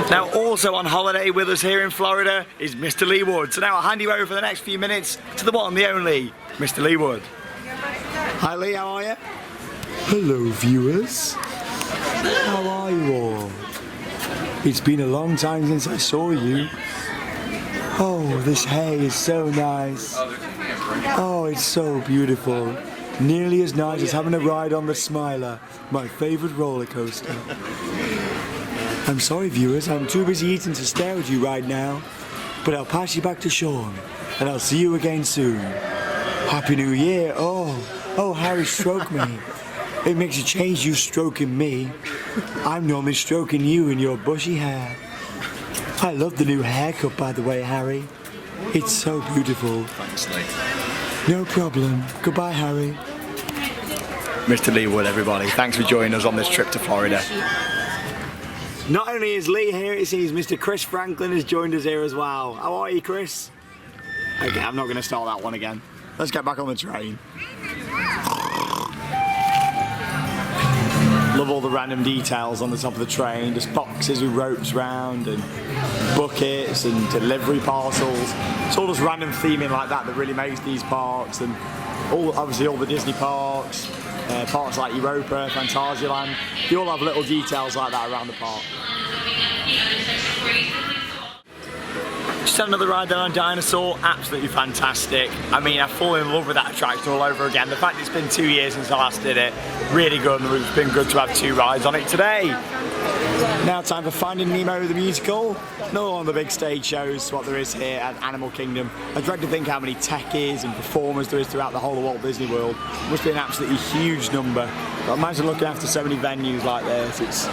Now, also on holiday with us here in Florida is Mr. Lee Wood. So now I'll hand you over for the next few minutes to the one, the only, Mr. Lee Wood. Hi Lee, how are you? Hello viewers. How are you all? It's been a long time since I saw you. Oh, this hay is so nice. Oh, it's so beautiful. Nearly as nice as having a ride on the Smiler, my favorite roller coaster. I'm sorry viewers, I'm too busy eating to stare at you right now, but I'll pass you back to Sean, and I'll see you again soon. Happy New Year. Oh, Harry, stroke me. It makes a change you stroking me. I'm normally stroking you in your bushy hair. I love the new haircut, by the way, Harry. It's so beautiful. Thanks, Lee. No problem. Goodbye, Harry. Mr. Lee Wood, everybody. Thanks for joining us on this trip to Florida. Not only is Lee here, it seems Mr. Chris Franklin has joined us here as well. How are you, Chris? Okay, I'm not going to start that one again. Let's get back on the train. Love all the random details on the top of the train. Just boxes with ropes round and buckets and delivery parcels. It's all just random theming like that that really makes these parks, and obviously all the Disney parks, parks like Europa, Phantasialand, they all have little details like that around the park. Just had another ride down on Dinosaur, absolutely fantastic. I mean, I've fallen in love with that attraction all over again. The fact it's been 2 years since I last did it, really good, and it's been good to have 2 rides on it today. Now time for Finding Nemo the musical. Another one of the big stage shows, what there is here at Animal Kingdom. I dread to think how many techies and performers there is throughout the whole of Walt Disney World. It must be an absolutely huge number. But imagine looking after so many venues like this, it's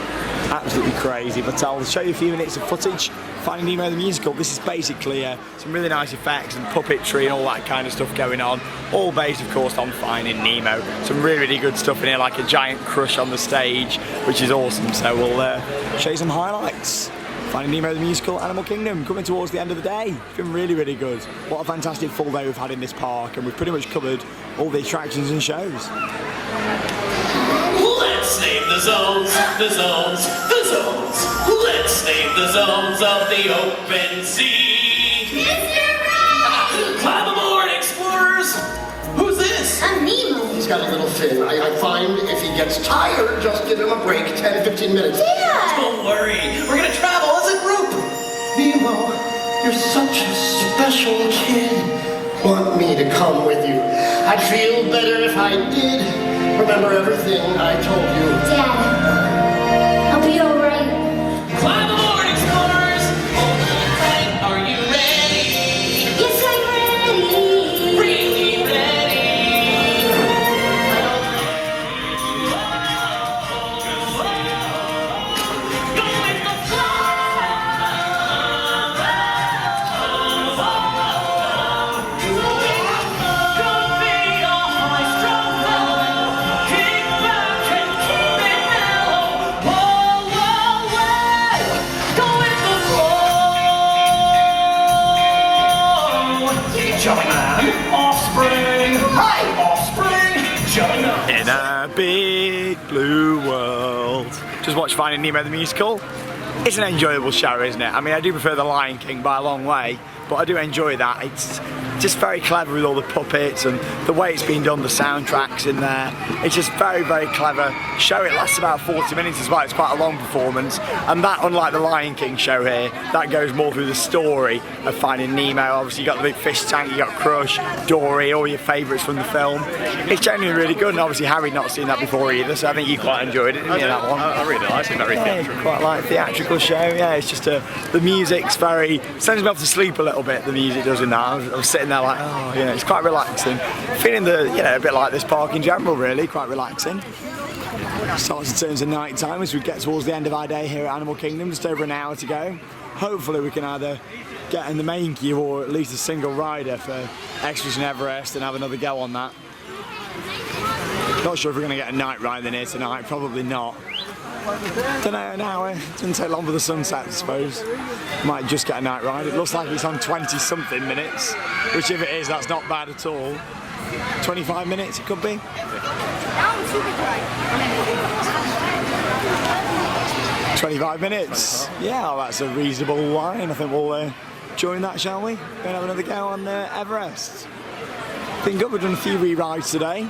absolutely crazy. But I'll show you a few minutes of footage. Finding Nemo the musical. This is basically some really nice effects and puppetry and all that kind of stuff going on. All based, of course, on Finding Nemo. Some really, really good stuff in here, like a giant crush on the stage, which is awesome. So we'll show you some highlights. Finding Nemo the musical, Animal Kingdom, coming towards the end of the day. It's been really, really good. What a fantastic full day we've had in this park, and we've pretty much covered all the attractions and shows. Let's name the zones, the zones, the zones. Let's name the zones of the open sea. Mr. Right! Climb aboard, explorers! Who's this? I'm Nemo. He's got a little fin. I find if he gets tired, just give him a break, 10, 15 minutes. Dad! Don't worry, we're gonna travel as a group. Nemo, you're such a special kid. Want me to come with you? I'd feel better if I did. Remember everything I told you. Dad, I'll be alright. Climb aboard, explorers! Hold on tight, are you ready? Yes, I'm ready. Really ready? Go with the flow! Don't be a high-strung fellow. Kick back and keep it mellow. Whoa, whoa, whoa! Go with the flow. Jumpman, offspring. Hi, offspring. Jumpman. In a big blue world. Just watch Finding Nemo the musical. It's an enjoyable show, isn't it? I mean, I do prefer The Lion King by a long way, but I do enjoy that. It's just very clever with all the puppets and the way it's been done, the soundtracks in there. It's just very, very clever show. It lasts about 40 minutes as well. It's quite a long performance. And that, unlike the Lion King show here, that goes more through the story of Finding Nemo. Obviously, you got the big fish tank, you got Crush, Dory, all your favourites from the film. It's genuinely really good, and obviously Harry'd not seen that before either, so I think you quite enjoyed it, didn't you, that one? I really liked it, very theatrical. Quite like theatrical show, yeah. It's just the music's very, sends me off to sleep a little bit, the music does in that. I was sitting there like, oh, you know, it's quite relaxing. Feeling a bit like this park in general, really, quite relaxing. Starts to turn to night time as we get towards the end of our day here at Animal Kingdom, just over an hour to go. Hopefully we can either get in the main queue or at least a single rider for Expedition Everest and have another go on that. Not sure if we're going to get a night ride in here tonight, probably not. Don't know, an hour. It doesn't take long for the sunset, I suppose. Might just get a night ride. It looks like it's on 20-something minutes, which if it is, that's not bad at all. 25 minutes it could be. 25 minutes. Yeah, well, that's a reasonable line. I think we'll join that, shall we? Go and have another go on Everest. Been good. We've done a few re-rides today.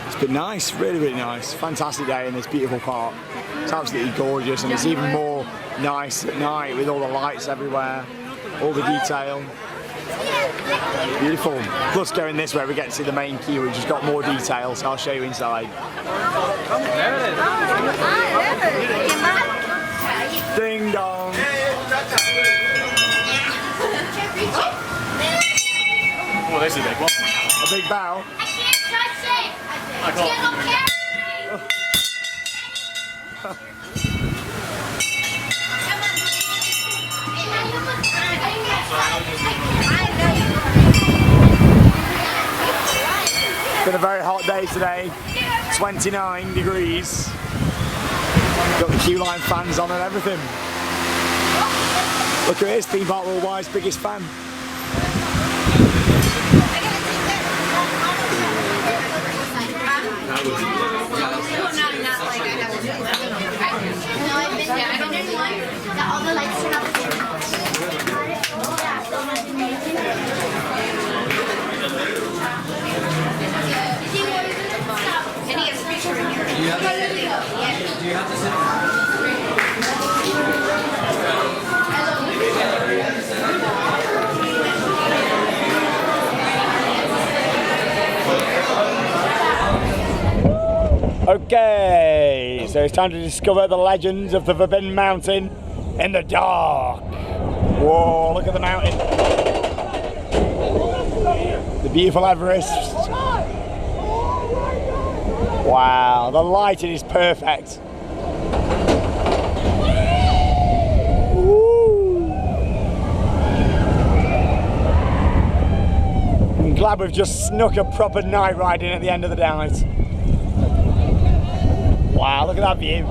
It's been nice, really, really nice. Fantastic day in this beautiful park. It's absolutely gorgeous, and it's even more nice at night with all the lights everywhere, all the detail. Beautiful. Plus going this way we get to see the main queue, which has got more detail, so I'll show you inside. Ding dong. Oh, there's a big one. A big bow. I can't. It's been a very hot day today, 29 degrees. Got the queue line fans on and everything. Look at this, Theme Park Worldwide's biggest fan. Okay, so it's time to discover the legends of the Forbidden Mountain in the dark. Whoa, look at the mountain. The beautiful Everest. Wow, the lighting is perfect. Woo. I'm glad we've just snuck a proper night ride in at the end of the night. Wow, look at that view.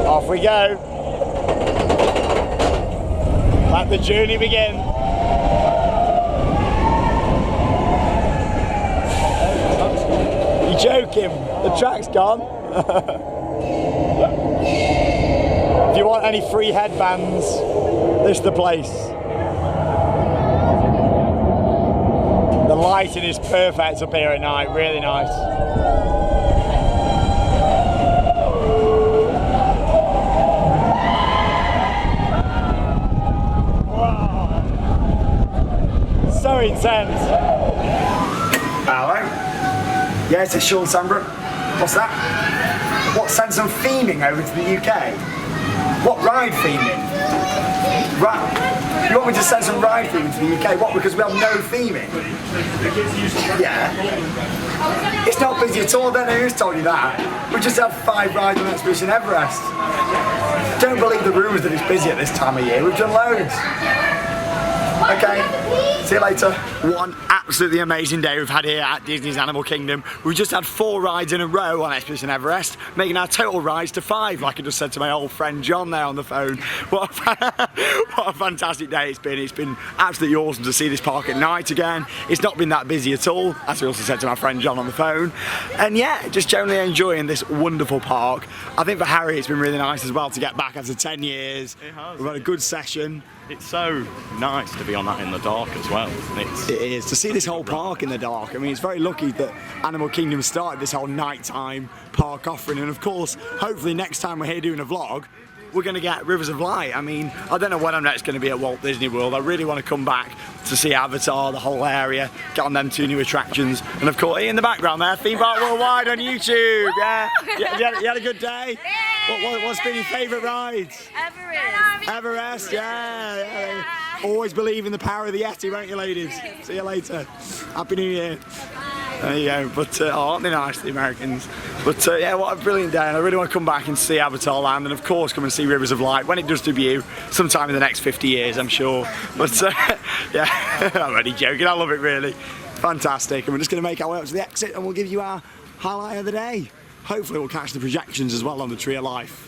Off we go. Let the journey begin. You're joking? The track's gone? If you want any free headbands, this is the place. The lighting is perfect up here at night, really nice. So intense. Hello. Yeah, it's Sean Sambrook. What's that? What, send some theming over to the UK? What ride theming? Right. You want me to send some ride theming to the UK? What, because we have no theming? Yeah. It's not busy at all, then who's told you that? We just had 5 rides on Expedition Everest. Don't believe the rumours that it's busy at this time of year. We've done loads. Okay, see you later. What an absolutely amazing day we've had here at Disney's Animal Kingdom. We've just had 4 rides in a row on Expedition Everest, making our total rides to 5, like I just said to my old friend John there on the phone. What a fantastic day it's been. It's been absolutely awesome to see this park at night again. It's not been that busy at all, as I also said to my friend John on the phone. And yeah, just generally enjoying this wonderful park. I think for Harry it's been really nice as well to get back after 10 years. It has. We've had a good session. It's so nice to be on that in the dark as well. It is, to see this whole park in the dark. I mean, it's very lucky that Animal Kingdom started this whole nighttime park offering, and of course, hopefully next time we're here doing a vlog, we're going to get Rivers of Light. I mean, I don't know when I'm next going to be at Walt Disney World. I really want to come back to see Avatar, the whole area, get on them 2 new attractions, and of course, in the background there, Theme Park Worldwide on YouTube. Yeah, you had a good day? What's been your favourite rides? Everest. Everest, yeah. always believe in the power of the Yeti, won't you, ladies? See you later. Happy New Year. There you go. But aren't they nice, the Americans? But yeah, what a brilliant day, and I really want to come back and see Avatar Land, and of course come and see Rivers of Light when it does debut sometime in the next 50 years, I'm sure. But yeah, I'm only joking. I love it, really. Fantastic. And we're just going to make our way up to the exit, and we'll give you our highlight of the day. Hopefully we'll catch the projections as well on the Tree of Life.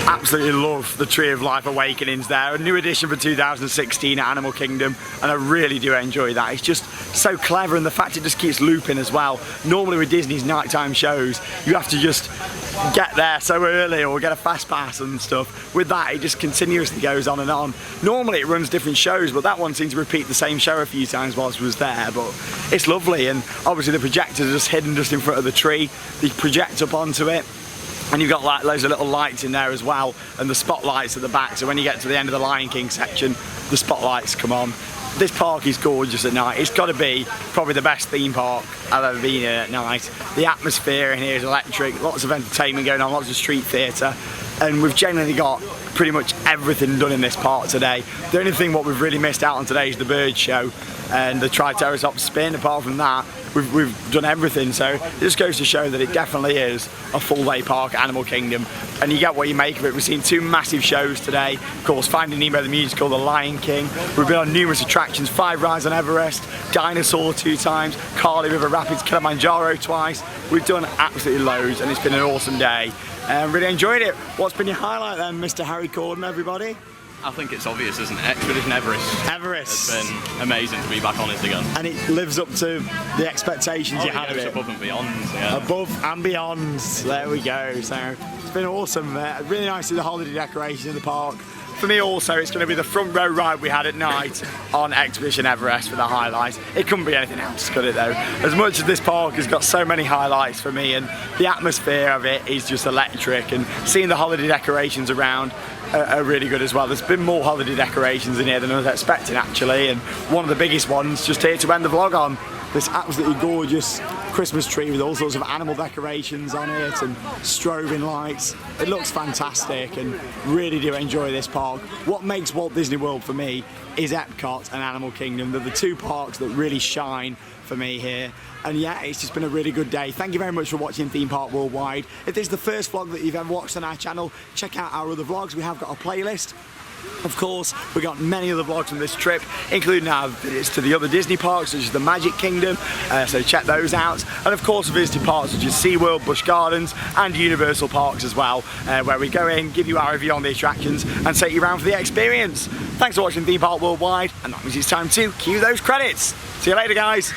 Absolutely love the Tree of Life Awakenings there. A new addition for 2016 at Animal Kingdom, and I really do enjoy that. It's just so clever, and the fact it just keeps looping as well. Normally with Disney's nighttime shows, you have to just get there so early or get a fast pass and stuff. With that, it just continuously goes on and on. Normally it runs different shows, but that one seems to repeat the same show a few times whilst it was there. But it's lovely, and obviously the projectors are just hidden just in front of the tree. They project up onto it. And you've got like loads of little lights in there as well, and the spotlights at the back, so when you get to the end of the Lion King section, the spotlights come on. This park is gorgeous at night. It's got to be probably the best theme park I've ever been in at night. The atmosphere in here is electric, lots of entertainment going on, lots of street theatre, and we've generally got pretty much everything done in this park today. The only thing what we've really missed out on today is the bird show and the Triceratops spin. Apart from that, we've done everything, so it just goes to show that it definitely is a full day park at Animal Kingdom, and you get what you make of it. We've seen two massive shows today, of course Finding Nemo the musical, The Lion King. We've been on numerous attractions, 5 rides on Everest, Dinosaur 2 times, Kali River Rapids, Kilimanjaro twice. We've done absolutely loads, and it's been an awesome day. Really enjoyed it. What's been your highlight then, Mr. Harry Corden, everybody? I think it's obvious, isn't it? Expedition Everest. Everest. It's been amazing to be back on it again. And it lives up to the expectations you had of it. Above and beyond. Yeah. Above and beyond. There we go. So it's been awesome. Really nice to see the holiday decoration in the park. For me also, it's going to be the front row ride we had at night on Expedition Everest for the highlights. It couldn't be anything else, could it though? As much as this park has got so many highlights for me, and the atmosphere of it is just electric, and seeing the holiday decorations around are really good as well. There's been more holiday decorations in here than I was expecting actually, and one of the biggest ones just here to end the vlog on. This absolutely gorgeous Christmas tree with all sorts of animal decorations on it and strobing lights. It looks fantastic, and really do enjoy this park. What makes Walt Disney World for me is Epcot and Animal Kingdom. They're the two parks that really shine for me here. And yeah, it's just been a really good day. Thank you very much for watching Theme Park Worldwide. If this is the first vlog that you've ever watched on our channel, check out our other vlogs. We have got a playlist. Of course, we've got many other vlogs from this trip, including our visits to the other Disney parks, such as the Magic Kingdom, so check those out. And of course, we visited parks such as SeaWorld, Busch Gardens, and Universal Parks as well, where we go in, give you our review on the attractions, and take you around for the experience. Thanks for watching Theme Park Worldwide, and that means it's time to cue those credits. See you later, guys.